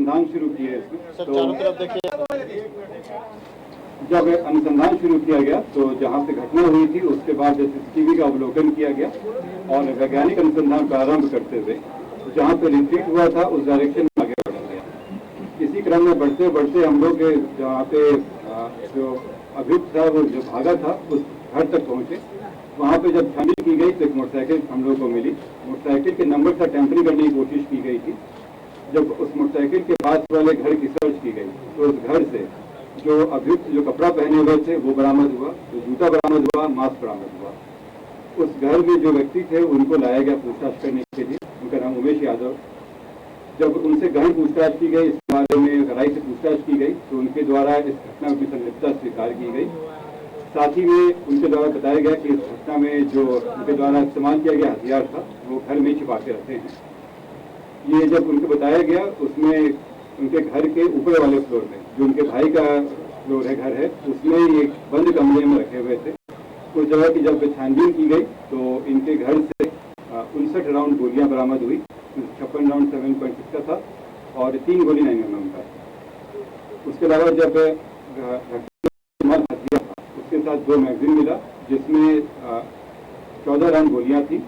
अनुसंधान शुरू किए इसमें। सर चारों तरफ देखिए, जब अनुसंधान शुरू किया गया तो जहां से घटना हुई थी उसके बाद सीसीटीवी का अवलोकन किया गया और वैज्ञानिक अनुसंधान प्रारंभ करते हुए जहां पे रिट्रीट हुआ था उस डायरेक्शन में आगे बढ़ा गया। इसी क्रम में बढ़ते बढ़ते हम लोग जहाँ पे जो अभियुक्त था वो जो भागा था उस घर तक पहुंचे। वहाँ पे जब छानबीन की गई तो एक मोटरसाइकिल हम लोग को मिली। मोटरसाइकिल के नंबर से टेम्परिंग करने की कोशिश की गई थी। जब उस मोटरसाइकिल के पास वाले घर की सर्च की गई तो उस घर से जो अभियुक्त जो कपड़ा पहने हुए थे वो बरामद हुआ, जो जूता बरामद हुआ, मास्क बरामद हुआ। उस घर में जो व्यक्ति थे उनको लाया गया पूछताछ करने के लिए। उनका नाम उमेश यादव। जब उनसे गहन पूछताछ की गई, इस बारे में गहराई से पूछताछ की गई तो उनके द्वारा इस घटना की संलिप्तता स्वीकार की गई। साथ ही में उनके द्वारा बताया गया कि इस घटना में जो उनके द्वारा इस्तेमाल किया गया हथियार था वो घर में छिपा के रखते हैं। ये जब उनको बताया गया उसमें उनके घर के ऊपर वाले फ्लोर में जो उनके भाई का फ्लोर है, घर है, उसमें एक बंद कमरे में रखे हुए थे। उस जगह की जब छानबीन की गई तो इनके घर से 59 राउंड गोलियां बरामद हुई। 56 राउंड 7.6 का था और 3 गोली 9mm का। उसके अलावा जब हथियार था उसके साथ 2 मैगजीन मिला जिसमें 14 राउंड गोलियां थी।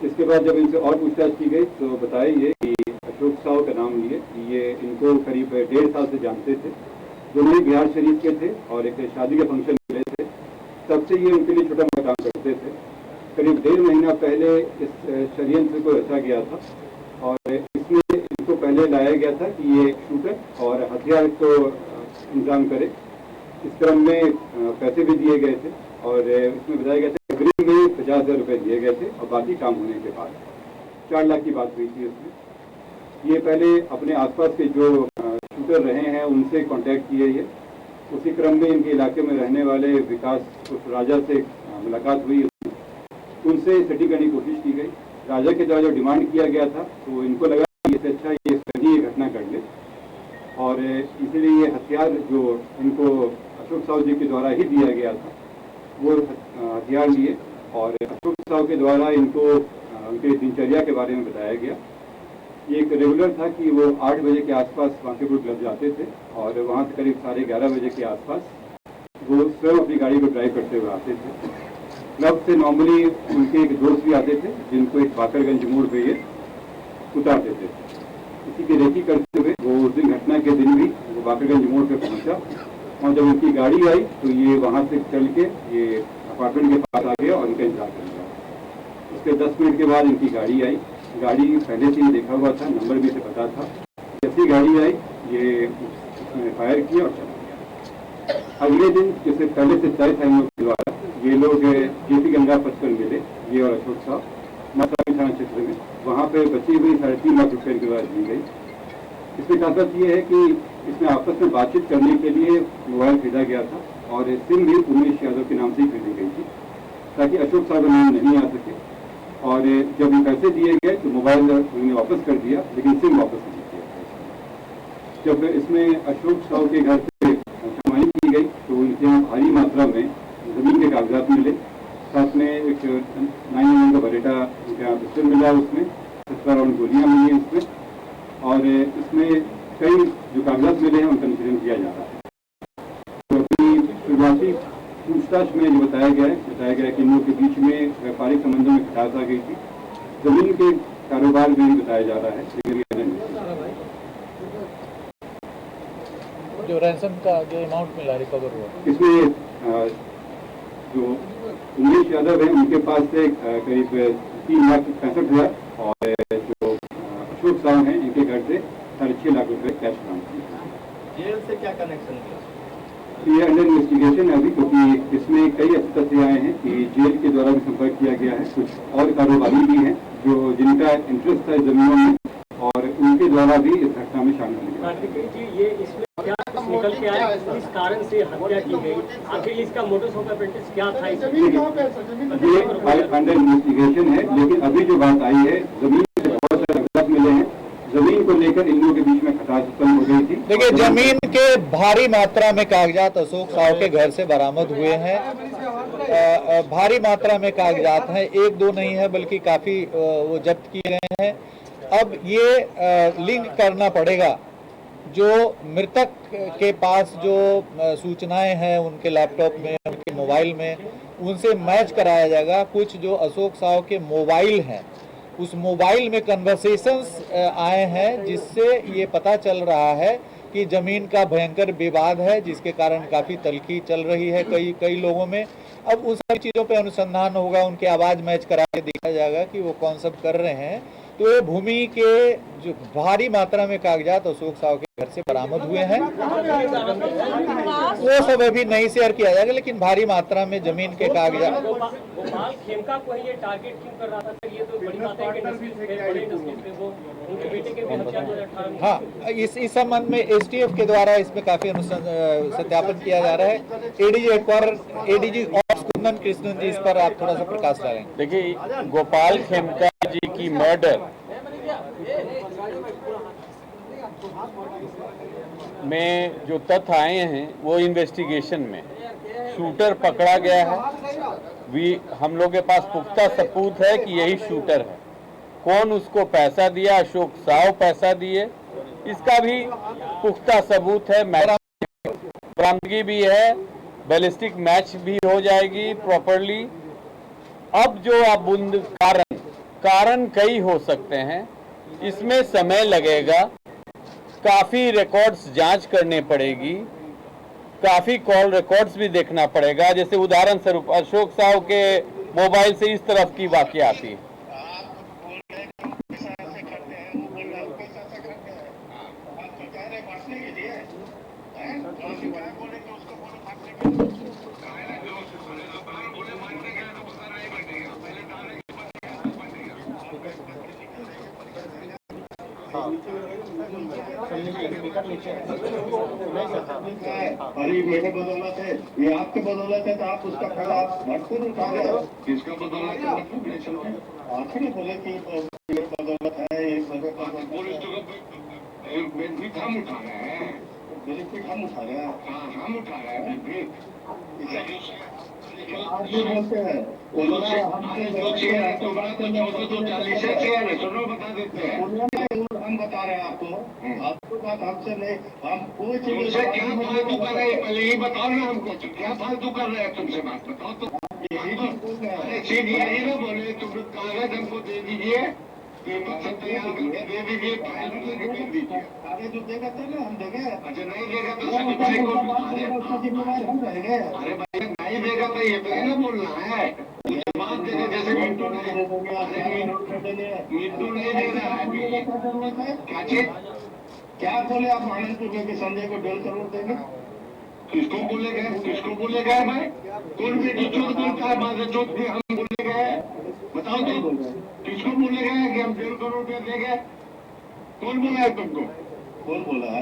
इसके बाद जब इनसे और पूछताछ की गई तो बताया ये कि अशोक साहू का नाम लिए, ये इनको करीब 1.5 साल से जानते थे। दोनों ही बिहार शरीफ के थे और एक शादी के फंक्शन मिले थे। तब से ये उनके लिए छोटा मोटा काम करते थे। करीब 1.5 महीना पहले इस षड्यंत्र को रचा गया था और इसमें इनको पहले लाया गया था कि ये शूटर और हथियार को इंतजाम करे। इस क्रम में पैसे भी दिए गए थे और इसमें बताया गया था अग्रिम में 50,000 रुपये दिए गए थे और बाकी काम होने के बाद 4 लाख की बात हुई थी उसमें। ये पहले अपने आसपास के जो शूटर रहे हैं उनसे कांटेक्ट किए ये। उसी क्रम में इनके इलाके में रहने वाले विकास उस राजा से मुलाकात हुई। उनसे सेटिंग करने की कोशिश की गई। राजा के द्वारा जो डिमांड किया गया था तो इनको लगा कि इससे अच्छा ये घटना कर ले और इसीलिए ये हथियार जो इनको अशोक साहू जी के द्वारा ही दिया गया था वो हथियार लिए और अशोक साहू के द्वारा इनको उनके दिनचर्या के बारे में बताया गया। ये एक रेगुलर था कि वो 8 बजे के आसपास बांकीपुर क्लब जाते थे और वहाँ से करीब 11:30 बजे के आसपास वो स्वयं अपनी गाड़ी को ड्राइव करते हुए आते थे। क्लब से नॉर्मली उनके एक दोस्त भी आते थे जिनको एक बाकरगंज मोड़ पे ये उतारते थे। इसी की रेकी करते हुए वो उस दिन घटना के दिन भी वो बाकरगंज मोड़ पे पहुंचा और जब उनकी गाड़ी आई तो ये वहाँ से चल के ये अपार्टमेंट के पास आ गया और उनका इंतजार कर लिया। उसके 10 मिनट के बाद इनकी गाड़ी आई। गाड़ी पहले से ही देखा हुआ था, नंबर भी से पता था। जैसी गाड़ी आई ये उसने फायर किया और चला गया। अगले दिन जैसे पहले से तय था इन लोग के द्वारा ये लोग जेपी गंगा पथ पर मिले, ये और अशोक साहब मसामी थाना क्षेत्र में। वहाँ पे बची हुई 3.5 लाख रुपये की बात दी गई। इसमें खासियत ये है कि इसमें आपस में बातचीत करने के लिए मोबाइल खरीदा गया था और सिम भी उमेश यादव के नाम से ही खरीदी गई थी ताकि अशोक साहब का नाम नहीं आ सके। और जब ये पैसे दिए गए तो मोबाइल उन्होंने वापस कर दिया लेकिन सिम वापस नहीं किया। जब इसमें अशोक साहू के घर से छानबीन की गई तो उनके यहाँ भारी मात्रा में जमीन के कागजात मिले। साथ में एक 9mm का बरेटा उनके यहाँ पिस्टल मिला, उसमें 17 राउंड गोलियाँ मिली हैं इसमें और इसमें कई जो कागजात मिले हैं उनका निरीक्षण किया जा रहा है। तो अपनी शुरुआती पूछताछ में जो बताया गया कि इन लोगों के बीच में व्यापारिक संबंधों में खटास आ गई थी। जमीन के कारोबार में बताया जा रहा है। जो रैंसम का जो अमाउंट मिला रिकवर हुआ इसमें जो उमेश यादव है उनके पास से करीब 3,65,000 और जो अशोक साहू हैं इनके घर से 6.5 लाख रुपये कैश बरामद। जेल से क्या कनेक्शन किया? ये अंडर इन्वेस्टिगेशन है अभी, क्योंकि इसमें कई ऐसे तथ्य आए हैं कि जेल के द्वारा भी संपर्क किया गया है। कुछ और कारोबारी भी हैं जो जिनका इंटरेस्ट था जमीनों में और उनके द्वारा भी इस घटना में शामिल होंगे। जी ये इसमें क्या निकल के आया, इस कारण से हत्या की गई, आखिर इसका मोटिव ऑपरेंडी क्या था? ये अंडर इन्वेस्टिगेशन है लेकिन अभी जो बात आई है जमीन से बहुत सारे कागजात मिले हैं। जमीन को लेकर इन लोगों के बीच में खटास उत्पन्न हो गई थी। देखिए जमीन के भारी मात्रा में कागजात अशोक साहू के घर से बरामद हुए हैं। भारी मात्रा में कागजात हैं, 1-2 नहीं है बल्कि काफी वो जब्त किए गए हैं। अब ये लिंक करना पड़ेगा जो मृतक के पास जो सूचनाएं हैं उनके लैपटॉप में, उनके मोबाइल में, उनसे मैच कराया जाएगा। कुछ जो अशोक साव के मोबाइल हैं, उस मोबाइल में कन्वर्सेशंस आए हैं, जिससे ये पता चल रहा है कि ज़मीन का भयंकर विवाद है, जिसके कारण काफ़ी तल्खी चल रही है कई लोगों में। अब उन सारी चीज़ों पे अनुसंधान होगा, उनके आवाज़ मैच करा के देखा जाएगा कि वो कौन सब कर रहे हैं। तो ये भूमि के जो भारी मात्रा में कागजात अशोक साव के घर से बरामद हुए हैं, वो सब अभी नहीं शेयर किया जाएगा, लेकिन भारी मात्रा में जमीन के कागजात। गोपाल खेमका को ये टारगेट क्यों कर रहा था? ये तो बड़ी बात है कि बड़े नस्ल पे वो उनके बेटे के भी हत्या 2018 में। हाँ, इस संबंध में एसटीएफ के द्वारा इसमें काफी सत्यापन किया जा रहा है। एडीजी ऑप्स कुंदन कृष्णन जी, इस पर आप थोड़ा सा प्रकाश डालेंगे। देखिए, गोपाल खेमका जी की मर्डर में जो तथ्य आए हैं वो इन्वेस्टिगेशन में शूटर पकड़ा गया है। हम लोग के पास पुख्ता सबूत है कि यही शूटर है। कौन उसको पैसा दिया, अशोक साव पैसा दिए, इसका भी पुख्ता सबूत है। बरामदगी भी है, बैलिस्टिक मैच भी हो जाएगी प्रॉपरली। अब जो अब कारण कई हो सकते हैं, इसमें समय लगेगा, काफी रिकॉर्ड्स जांच करने पड़ेगी, काफी कॉल रिकॉर्ड्स भी देखना पड़ेगा। जैसे उदाहरण स्वरूप अशोक साव के मोबाइल से इस तरफ की वाकया आती है। अरे मेरे बदौलत है, ये आपके बदौलत है, तो आप उसका फल आप भरपूर उठा रहे हो। किसका बदौलत है? आपने बोले कि बदौलत है, एक बेनिफिट हम उठा रहे हैं, बेनिफिट हम उठा रहे हैं। हाँ, हम उठा रहे हैं बेनिफिट। आप ये बोलते हैं जो चेयर है तो बात करने 240 चेयर है, सुनो बता देते हैं। हम बता रहे हैं आपको बात हमसे नहीं, हम कोई चीज क्या फालतू कर रहे हैं, पहले ही बताओ ना हमको, क्या फालतू कर रहे हैं, तुमसे बात बताओ तो। यही ना बोले, तुम कागज हमको दे दीजिए, कीमत से तैयार करके दे दीजिए, फाइल दे दीजिए। आगे जो देगा तो ना हम देंगे। अच्छा, नहीं देगा तो हम रहेंगे। अरे भाई, नहीं देगा तो ये तो ना बोलना है, जवाब देगा। जैसे मिट्टू नहीं दे रहा है, क्या चीज, क्या बोले आप मानसपुर में कि संजय को 1.5 करोड़ देंगे? किसको बोले गए भाई? कौन भी झूठ बोलता है? माधव भी हम बोले गए, बताओ तो, किसको बोले गए कि हम 1.5 करोड़ रुपया देंगे? कौन बोला है तुमको? कौन बोला है?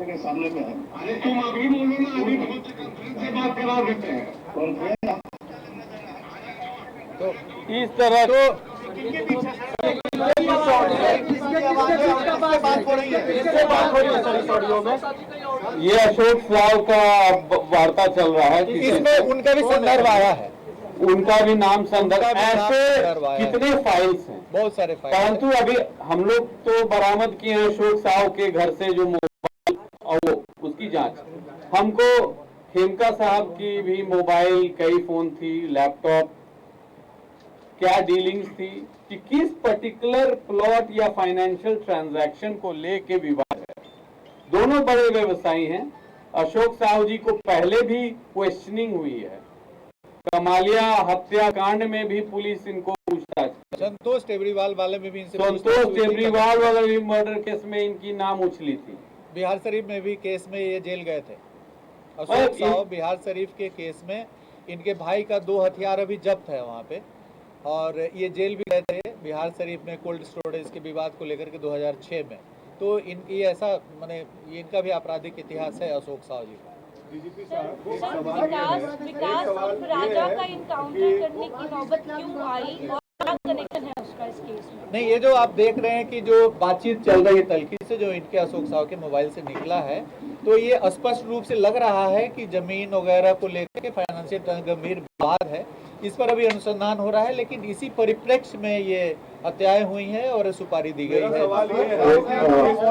के सामने में है। अरे तुम अभी बोलो ना, अभी बहुत कॉन्फ्रेंस से बात करा देते हैं। तो इस तरह तो ये अशोक साव का वार्ता चल रहा है, इसमें उनका भी संदर्भ आया है, उनका भी नाम संदर्भ। ऐसे कितने फाइल्स हैं, बहुत सारे फाइल, परंतु अभी हम लोग तो बरामद किए हैं अशोक साव के घर से जो मोबाइल और उसकी जांच। हमको खेमका साहब की भी मोबाइल, कई फोन थी, लैपटॉप, क्या डीलिंग्स थी, कि किस पर्टिकुलर प्लॉट या फाइनेंशियल ट्रांजैक्शन को लेके विवाद है। दोनों बड़े व्यवसायी हैं। अशोक साव जी को पहले भी क्वेश्चनिंग हुई है, कमालिया हत्याकांड में भी पुलिस इनको पूछताछ, संतोष टेबरीवाल वाले में भी इनसे, संतोष टेबरीवाल वाले भी मर्डर केस में इनकी नाम उछली थी। बिहार शरीफ में भी केस में ये जेल गए थे। अशोक साव बिहार शरीफ के केस में इनके भाई का 2 हथियार अभी जब्त है वहाँ पे, और ये जेल भी गए थे बिहार शरीफ में कोल्ड स्टोरेज के विवाद को लेकर के 2006 में। तो इनकी ऐसा माने ये इनका भी आपराधिक इतिहास है अशोक साव जी का। विकास राजा का इनकाउंटर करने की नौबत क्यों आई और क्या कनेक्शन है उसका? का इस केस में? नहीं, ये जो आप देख रहे हैं कि जो बातचीत चल रही है तलखी से, जो इनके अशोक साव के मोबाइल से निकला है, तो ये स्पष्ट रूप से लग रहा है कि जमीन वगैरह को लेकर के फाइनेंशियल गंभीर विवाद है। इस पर अभी अनुसंधान हो रहा है, लेकिन इसी परिप्रेक्ष्य में ये हत्याएं हुई हैं और सुपारी दी गई है।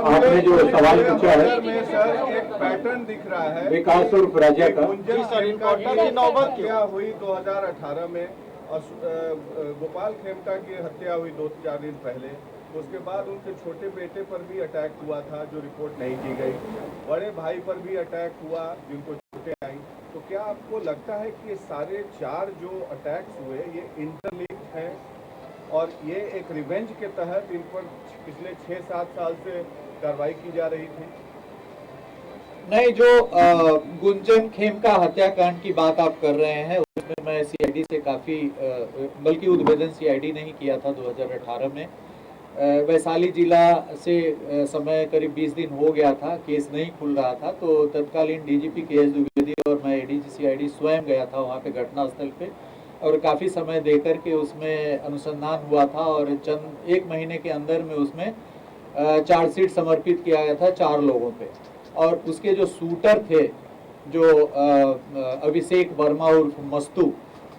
आपने जो सवाल पूछा है, सर एक पैटर्न दिख रहा है विकास उर्फ राजा का हत्या हुई 2018 में और गोपाल खेमका की हत्या हुई 2-4 दिन पहले। उसके बाद उनके छोटे बेटे पर भी अटैक हुआ था जो रिपोर्ट नहीं की गई, बड़े भाई पर भी अटैक हुआ जिनको चोटें आई। तो क्या आपको लगता है कि ये सारे 4 जो अटैक्स हुए ये इंटरलिंक्ड हैं और ये एक रिवेंज के तहत इन पर पिछले 6-7 साल से कार्रवाई की जा रही थी? नहीं, जो गुंजन खेमका हत्याकांड की बात आप कर रहे हैं, उसमें मैं सीआईडी से काफ़ी बल्कि उद्भेदन सीआईडी नहीं किया था 2018 में। वैशाली जिला से समय करीब 20 दिन हो गया था, केस नहीं खुल रहा था, तो तत्कालीन डीजीपी के.एस. द्विवेदी और मैं एडीजी सीआईडी स्वयं गया था वहाँ पे घटनास्थल पे, और काफ़ी समय देकर के उसमें अनुसंधान हुआ था और चंद 1 महीने के अंदर में उसमें चार्जशीट समर्पित किया गया था 4 लोगों पे। और उसके जो शूटर थे, जो अभिषेक वर्मा उर्फ मस्तू,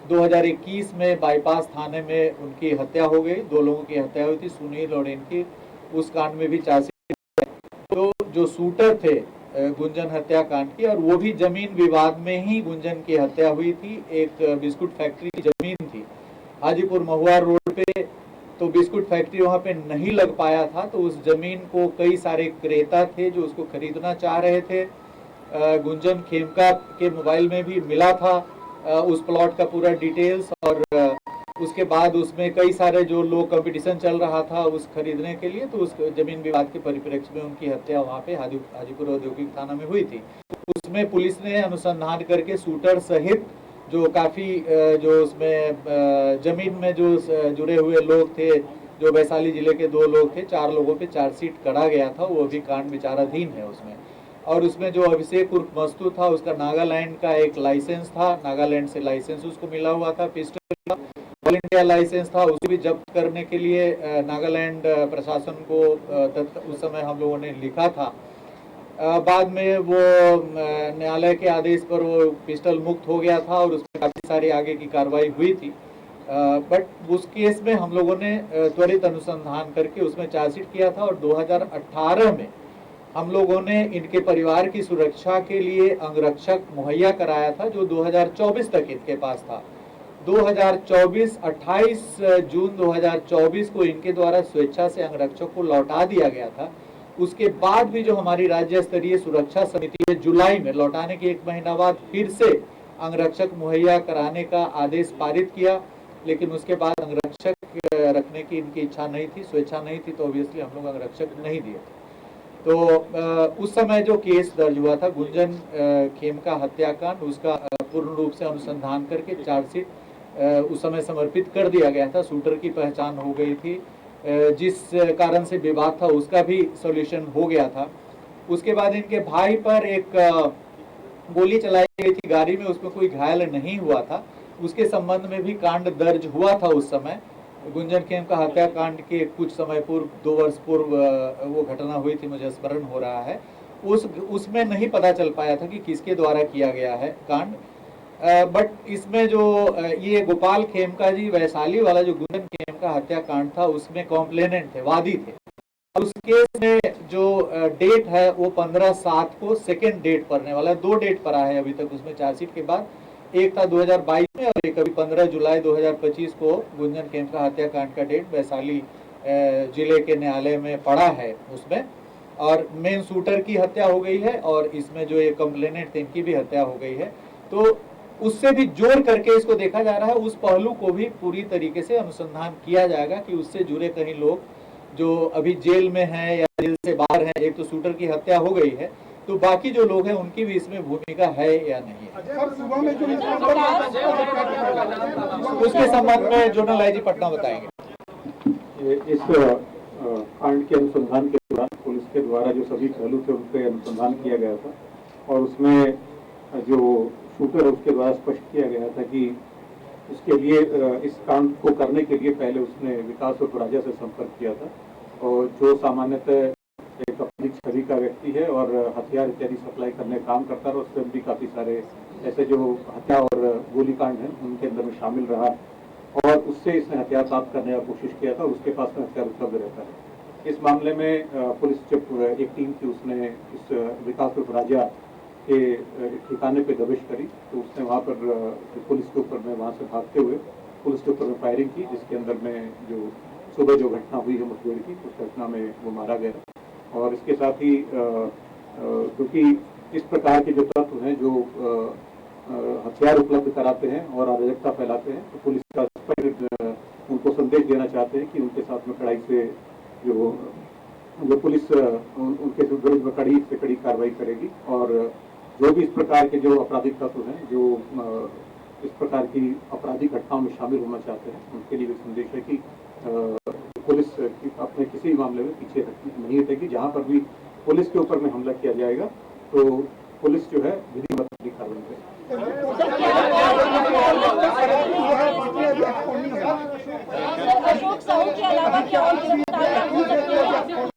2021 में बाईपास थाने में उनकी हत्या हो गई, 2 लोगों की हत्या हुई थी, सुनील और इनकी, उस कांड में भी चार्जशीट। तो जो शूटर थे गुंजन हत्याकांड की, और वो भी जमीन विवाद में ही गुंजन की हत्या हुई थी। एक बिस्कुट फैक्ट्री की जमीन थी हाजीपुर महुआ रोड पे, तो बिस्कुट फैक्ट्री वहाँ पे नहीं लग पाया था, तो उस जमीन को कई सारे क्रेता थे जो उसको खरीदना चाह रहे थे। गुंजन खेमका के मोबाइल में भी मिला था उस प्लॉट का पूरा डिटेल्स, और उसके बाद उसमें कई सारे जो लोग कंपटीशन चल रहा था उस खरीदने के लिए, तो उस जमीन विवाद के परिप्रेक्ष्य में उनकी हत्या वहाँ पे हाजीपुर औद्योगिक थाना में हुई थी। उसमें पुलिस ने अनुसंधान करके शूटर सहित जो काफ़ी जो उसमें जमीन में जो जुड़े हुए लोग थे, जो वैशाली जिले के 2 लोग थे, 4 लोगों पे चार्जशीट करा गया था, वो भी कांड विचाराधीन है उसमें। और उसमें जो अभिषेक उर्फ मस्तू था, उसका नागालैंड का एक लाइसेंस था, नागालैंड से लाइसेंस उसको मिला हुआ था पिस्टल का, ऑल इंडिया लाइसेंस था, उसे भी जब्त करने के लिए नागालैंड प्रशासन को उस समय हम लोगों ने लिखा था। बाद में वो न्यायालय के आदेश पर वो पिस्टल मुक्त हो गया था और उसमें काफ़ी सारी आगे की कार्रवाई हुई थी। बट उस केस में हम लोगों ने त्वरित अनुसंधान करके उसमें चार्जशीट किया था, और 2018 में हम लोगों ने इनके परिवार की सुरक्षा के लिए अंगरक्षक मुहैया कराया था, जो 2024 तक इनके पास था। 28 जून 2024 को इनके द्वारा स्वेच्छा से अंगरक्षक को लौटा दिया गया था। उसके बाद भी जो हमारी राज्य स्तरीय सुरक्षा समिति है, जुलाई में लौटाने के 1 महीना बाद फिर से अंगरक्षक मुहैया कराने का आदेश पारित किया, लेकिन उसके बाद अंगरक्षक रखने की इनकी इच्छा नहीं थी, स्वेच्छा नहीं थी, तो ऑब्वियसली हम लोग अंगरक्षक नहीं दिए। तो उस समय जो केस दर्ज हुआ था गुंजन खेमका हत्याकांड, उसका पूर्ण रूप से अनुसंधान करके चार्जशीट उस समय समर्पित कर दिया गया था। शूटर की पहचान हो गई थी, जिस कारण से विवाद था उसका भी सॉल्यूशन हो गया था। उसके बाद इनके भाई पर एक गोली चलाई गई थी गाड़ी में, उसमें कोई घायल नहीं हुआ था, उसके संबंध में भी कांड दर्ज हुआ था उस समय। गुंजन खेमका हत्याकांड के कुछ समय पूर्व, 2 वर्ष पूर्व वो घटना हुई थी, मुझे स्मरण हो रहा है। उसमें नहीं पता चल पाया था कि किसके द्वारा किया गया है कांड। बट इसमें जो ये गोपाल खेमका जी वैशाली वाला जो गुंजन खेमका हत्याकांड था, उसमें कॉम्प्लेनेंट थे, वादी थे। उस केस में जो डेट है वो 15/7 को सेकेंड डेट पड़ने वाला है। 2 डेट पड़ा है अभी तक उसमें चार्जशीट के बाद, एक था 2022 में और एक अभी 15 जुलाई 2025 को गुंजन खेमका हत्याकांड का डेट वैशाली जिले के न्यायालय में पड़ा है उसमें। और मेन शूटर की हत्या हो गई है और इसमें जो ये कंप्लेनेंट थे इनकी भी हत्या हो गई है। तो उससे भी जोड़ करके इसको देखा जा रहा है, उस पहलू को भी पूरी तरीके से अनुसंधान किया जाएगा कि उससे जुड़े कहीं लोग जो अभी जेल में हैं या जेल से बाहर हैं। एक तो शूटर की हत्या हो गई है, तो बाकी जो लोग हैं उनकी भी इसमें भूमिका है या नहीं है, उसके संबंध में जोनल आईजी पटना बताएंगे। इस कांड के अनुसंधान के दौरान पुलिस के द्वारा जो सभी पहलू थे उन पर अनुसंधान किया गया था, और उसमें जो शूटर उसके द्वारा स्पष्ट किया गया था कि उसके लिए इस काम को करने के लिए पहले उसने विकास उर्फ राजा से संपर्क किया था, और जो सामान्यतः एक अपनी छवि का व्यक्ति है और हथियार इत्यादि सप्लाई करने का काम करता है, और उससे भी काफ़ी सारे ऐसे जो हत्या और गोलीकांड हैं उनके अंदर में शामिल रहा, और उससे इसने हथियार प्राप्त करने का कोशिश किया था, उसके पास में हथियार उपलब्ध रहता है। इस मामले में पुलिस जब एक टीम थी उसने इस विकास उर्फ राजा के ठिकाने पे दबिश करी, तो उसने वहाँ पर पुलिस के ऊपर में वहाँ से भागते हुए पुलिस के ऊपर में फायरिंग की, जिसके अंदर में जो सुबह जो घटना हुई है मुठभेड़ की, उस घटना में वो मारा गया। और इसके साथ ही क्योंकि इस प्रकार के जो तत्व हैं जो हथियार उपलब्ध कराते हैं और अराजकता फैलाते हैं, तो पुलिस का उनको संदेश देना चाहते हैं कि उनके साथ में कड़ाई से जो पुलिस उनके विरुद्ध में कड़ी से कड़ी कार्रवाई करेगी, और जो भी इस प्रकार के जो आपराधिक तत्व हैं जो इस प्रकार की आपराधिक घटनाओं में शामिल होना चाहते हैं, उनके लिए भी संदेश है कि पुलिस अपने किसी भी मामले में पीछे नहीं हटेगी। जहां पर भी पुलिस के ऊपर में हमला किया जाएगा तो पुलिस जो है विधिवत कार्रवाई करेगी। अशोक साहू के अलावा क्या और गिरफ्तारी हो सकती है?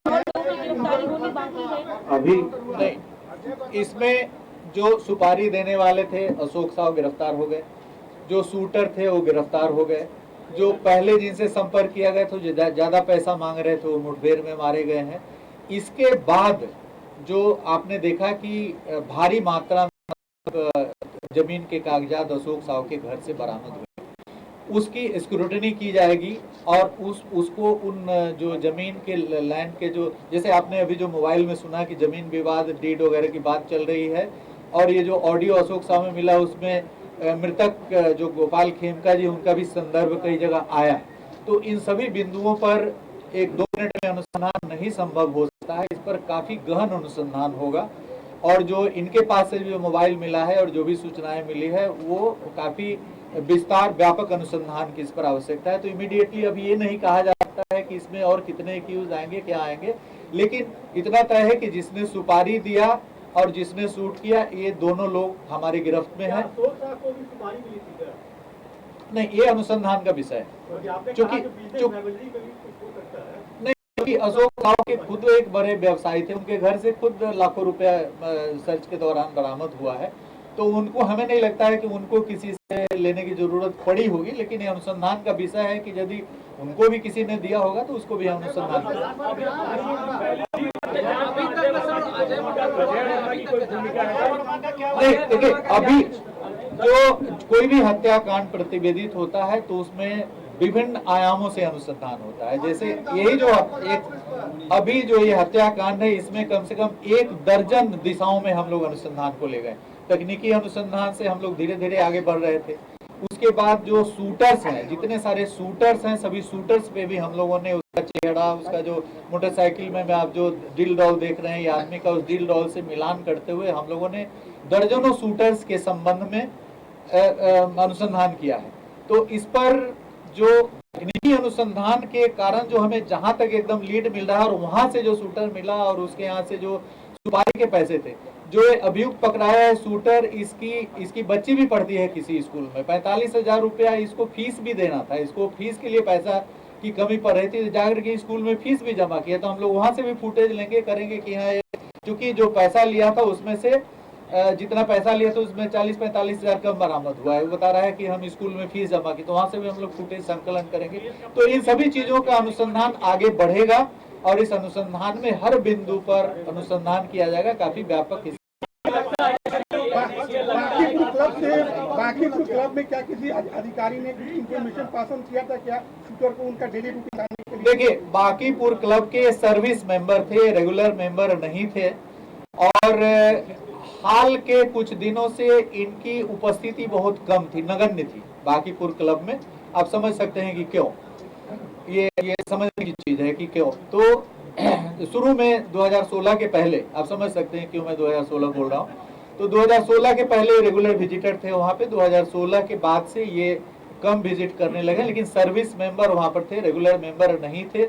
और लोगों की गिरफ्तारी होनी बाकी है? अभी नहीं, इसमें जो सुपारी देने वाले थे अशोक साहू गिरफ्तार हो गए, जो शूटर थे वो गिरफ्तार हो गए, जो पहले जिनसे संपर्क किया गया तो ज्यादा पैसा मांग रहे थे वो मुठभेड़ में मारे गए हैं। इसके बाद जो आपने देखा कि भारी मात्रा में जमीन के कागजात अशोक साहू के घर से बरामद हुए, उसकी स्क्रूटनी की जाएगी और उसको उन जो जमीन के लैंड के जो, जैसे आपने अभी जो मोबाइल में सुना कि जमीन विवाद डीड वगैरह की बात चल रही है, और ये जो ऑडियो अशोक साहू में मिला उसमें मृतक जो गोपाल खेमका जी उनका भी संदर्भ कई जगह आया। तो इन सभी बिंदुओं पर 1-2 मिनट में अनुसंधान नहीं संभव हो सकता है, इस पर काफी गहन अनुसंधान होगा, और जो इनके पास से जो मोबाइल मिला है और जो भी सूचनाएं मिली है वो काफी विस्तार व्यापक अनुसंधान की इस पर आवश्यकता है। तो इमीडिएटली अभी ये नहीं कहा जा सकता है कि इसमें और कितने एक्यूज आएंगे, क्या आएंगे, लेकिन इतना तय है कि जिसने सुपारी दिया और जिसने शूट किया ये दोनों लोग हमारी गिरफ्त में हैं। नहीं, ये अनुसंधान का विषय है, क्योंकि अशोक साहू के खुद एक बड़े व्यवसायी थे, उनके घर से खुद लाखों रुपया सर्च के दौरान बरामद हुआ है, तो उनको, हमें नहीं लगता है कि उनको किसी से लेने की जरूरत पड़ी होगी, लेकिन ये अनुसंधान का विषय है कि यदि उनको भी किसी ने दिया होगा तो उसको भी अनुसंधान देखिए, अभी जो कोई भी हत्याकांड प्रतिवेदित होता है तो उसमें विभिन्न आयामों से अनुसंधान होता है। जैसे यही जो एक अभी जो ये हत्याकांड है, इसमें कम से कम 1 दर्जन दिशाओं में हम लोग अनुसंधान को ले गए। तकनीकी अनुसंधान से हम लोग धीरे धीरे आगे बढ़ रहे थे। उसके बाद जो शूटर्स हैं, जितने सारे शूटर्स हैं, सभी शूटर्स पे भी हम लोगों ने उसका चेहरा, उसका जो मोटरसाइकिल में आप जो दिल डॉल देख रहे हैं, ये आदमी का उस दिल डॉल से मिलान करते हुए हम लोगों ने दर्जनों शूटर्स के संबंध में अनुसंधान किया है। तो इस पर जो तकनीकी अनुसंधान के कारण जो हमें जहां तक एकदम लीड मिल रहा है, और वहां से जो शूटर मिला और उसके यहाँ से जो सुपारी के पैसे थे, जो अभियुक्त पकड़ाया है शूटर, इसकी बच्ची भी पढ़ती है किसी स्कूल में, 45,000 रुपया इसको फीस भी देना था, इसको फीस के लिए पैसा की कमी पड़ रही थी, जाकर के स्कूल में फीस भी जमा किया। तो हम लोग वहां से भी फुटेज लेंगे, करेंगे कि हाँ, क्योंकि जो पैसा लिया था उसमें से जितना पैसा लिया था उसमें 40-45 हजार कम बरामद हुआ है। वो बता रहा है कि हम स्कूल में फीस जमा की, तो वहां से भी हम लोग फुटेज संकलन करेंगे। तो इन सभी चीजों का अनुसंधान आगे बढ़ेगा और इस अनुसंधान में हर बिंदु पर अनुसंधान किया जाएगा, काफी व्यापक। बाकीपुर क्लब में क्या किसी अधिकारी ने इंफॉर्मेशन पास ऑन किया था क्या शूटर को उनका डेली रूटीन जानने के लिए? देखिए, बाकीपुर क्लब के सर्विस मेंबर थे, रेगुलर मेंबर नहीं थे, और हाल के कुछ दिनों से इनकी उपस्थिति बहुत कम थी, नगण्य थी बाकीपुर क्लब में। आप समझ सकते हैं कि क्यों, ये समझने की चीज है कि क्यों। तो शुरू में 2016 के पहले, आप समझ सकते हैं क्यों मैं 2016 बोल रहा हूँ, तो 2016 के पहले रेगुलर विजिटर थे वहाँ पे, 2016 के बाद से ये कम विजिट करने लगे, लेकिन सर्विस मेंबर वहाँ पर थे, रेगुलर मेंबर नहीं थे।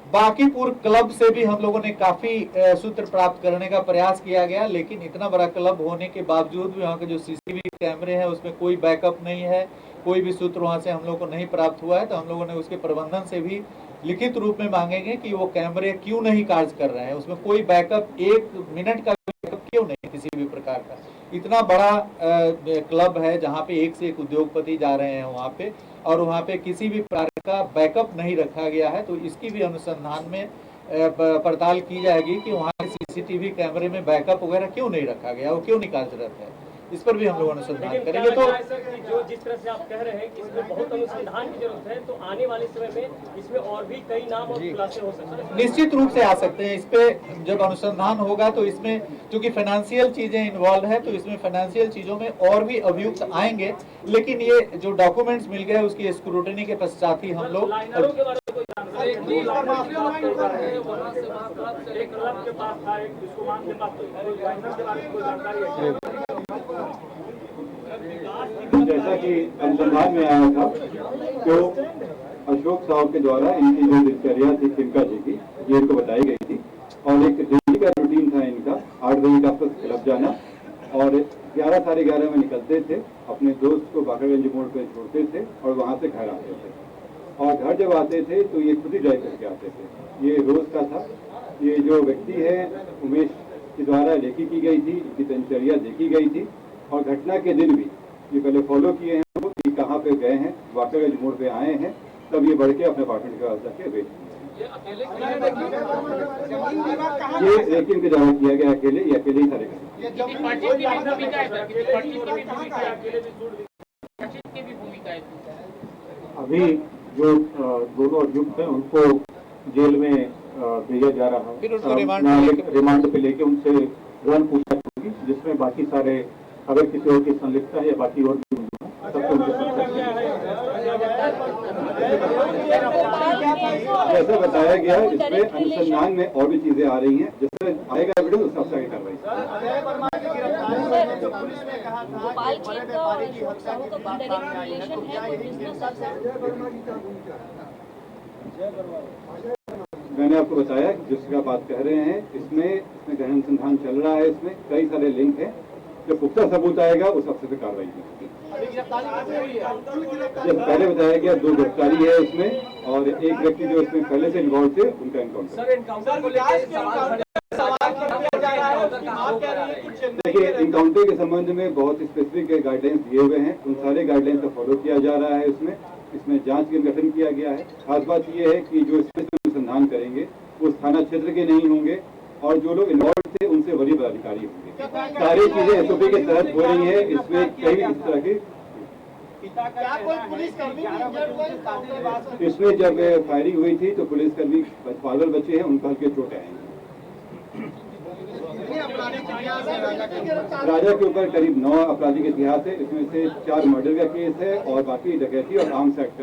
बाकीपुर क्लब से भी हम लोगों ने काफी सूत्र प्राप्त करने का प्रयास किया गया, लेकिन इतना बड़ा क्लब होने के बावजूद भी वहाँ के जो सीसीटीवी कैमरे हैं उसमें कोई बैकअप नहीं है, कोई भी सूत्र वहाँ से हम लोग को नहीं प्राप्त हुआ है, तो हम लोगों ने उसके प्रबंधन से भी लिखित रूप में मांगेंगे कि वो कैमरे क्यों नहीं कार्य कर रहे हैं, उसमें कोई बैकअप 1 मिनट का बैकअप क्यों नहीं किसी भी प्रकार का। इतना बड़ा क्लब है जहाँ पे एक से एक उद्योगपति जा रहे हैं वहाँ पे, और वहाँ पे किसी भी प्रकार का बैकअप नहीं रखा गया है। तो इसकी भी अनुसंधान में पड़ताल की जाएगी कि वहाँ के सीसीटीवी कैमरे में बैकअप वगैरह क्यों नहीं रखा गया, वो क्यों नहीं कार्यरत है, इस पर भी हम लोग अनुसंधान करेंगे। तो जो जिस तरह से आप कह रहे हैं कि इसमें बहुत अनुसंधान की जरूरत है, तो आने वाले समय में इसमें और भी कई नाम और खुलासे हो सकते हैं। निश्चित रूप से आ सकते हैं। इस पे जब अनुसंधान होगा तो इसमें चूंकि फाइनेंशियल चीजें इन्वॉल्व है, तो इसमें फाइनेंशियल चीजों में और भी अभियुक्त आएंगे, लेकिन ये जो डॉक्यूमेंट्स मिल गए उसकी स्क्रूटनी के पश्चात ही हम लोग जैसा कि अनुसंधान में आया था, तो अशोक साहु के द्वारा इनकी जो दिनचर्या थी खिमका जी की, ये इनको बताई गई थी, और एक डेली का रूटीन था इनका 8 बजे का क्लब जाना, और 11 साढ़े 11 में निकलते थे, अपने दोस्त को बाकरगंज मोड़ पे छोड़ते थे और वहां से घर आते थे, और घर जब आते थे तो ये खुद ही ड्राइव करके आते थे। ये रोज का था। ये जो व्यक्ति है उमेश के द्वारा लेखी की गई थी, इनकी दिनचर्या देखी गई थी, और घटना के दिन भी ये पहले फॉलो किए हैं कि कहाँ पे गए हैं, बाकरगंज मोड़ पे आए हैं, तब ये बढ़ के अपने अपार्टमेंट के पास जाके वेट ये लेकिन के द्वारा किया गया अकेले, ये अकेले ही सारे अभी जो दोनों अभियुक्त हैं उनको जेल में भेजा जा रहा है, फिर उनको रिमांड पे लेके उनसे गहन पूछताछ होगी, जिसमें बाकी सारे अगर किसी और की संलिप्तता है या बाकी और भी जैसा बताया गया, इसमें अनुसंधान में और भी चीजें आ रही हैं, जिससे आएगा एविडेंस उस हिसाब से कार्रवाई। गोपाल खेमका और अशोक साहू का कोई डायरेक्ट रिलेशन है, कोई बिजनेस मैंने आपको बताया जिसका बात कह रहे हैं, इसमें गहन अनुसंधान चल रहा है, इसमें कई सारे लिंक हैं। जब पुख्ता सबूत आएगा उस हफ्ते से कार्रवाई की। जब पहले बताया गया 2 गिरफ्तारी है उसमें, और एक व्यक्ति जो इसमें पहले से इन्वॉल्व थे उनका देखिए, इनकाउंटर के संबंध में बहुत स्पेसिफिक गाइडलाइंस दिए हुए हैं, उन सारे गाइडलाइंस का फॉलो किया जा रहा है। इसमें जांच का गठन किया गया है। खास बात यह है कि जो इसमें अनुसंधान करेंगे वो थाना क्षेत्र के नहीं होंगे, और जो लोग इन्वॉल्व थे उनसे वरीय पदाधिकारी होंगे। सारी चीजें एसओपी के तहत हो रही है। इसमें कई इस तरह की इसमें जब फायरिंग हुई थी तो पुलिसकर्मी पागल बचे हैं, उनको हल्के चोटें आई। राजा के ऊपर करीब 9 आपराधिक इतिहास है, इसमें से 4 मर्डर का केस है और बाकी डकैती और आर्म्स एक्ट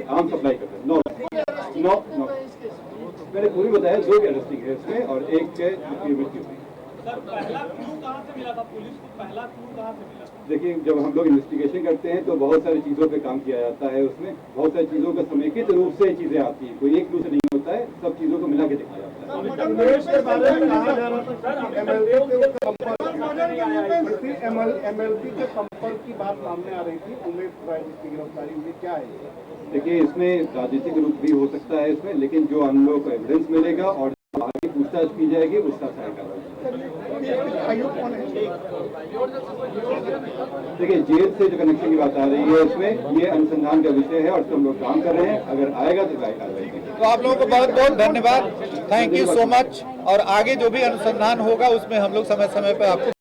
आर्म सप्लाई करते हैं। 9 मैंने पूरी बताया। 2 की अरेस्टिंग है इसमें और एक के मृत्यु हुई। देखिए, जब हम लोग इन्वेस्टिगेशन करते हैं तो बहुत सारी चीजों पे काम किया जाता है। उसमें बहुत सारी चीजों का समेकित रूप से चीजें आती हैं, कोई एक दूसरे नहीं होता है, सब चीजों को मिला के देखा जाता है। MLP के संपर्क की बात सामने आ रही थी, उमेश की गिरफ्तारी हुई, क्या है? देखिए, इसमें राजनीतिक रूप भी हो सकता है इसमें, लेकिन जो हम लोग को एविडेंस मिलेगा और आगे पूछताछ की जाएगी उस हिसाब से देखिए, जेल से जो कनेक्शन की बात आ रही है इसमें, ये अनुसंधान का विषय है और इस पर हम लोग काम कर रहे हैं। अगर आएगा तो कार्रवाई करेंगे। तो आप लोगों को बहुत बहुत धन्यवाद, थैंक यू सो मच। और आगे जो भी अनुसंधान होगा उसमें हम लोग समय समय पर आपको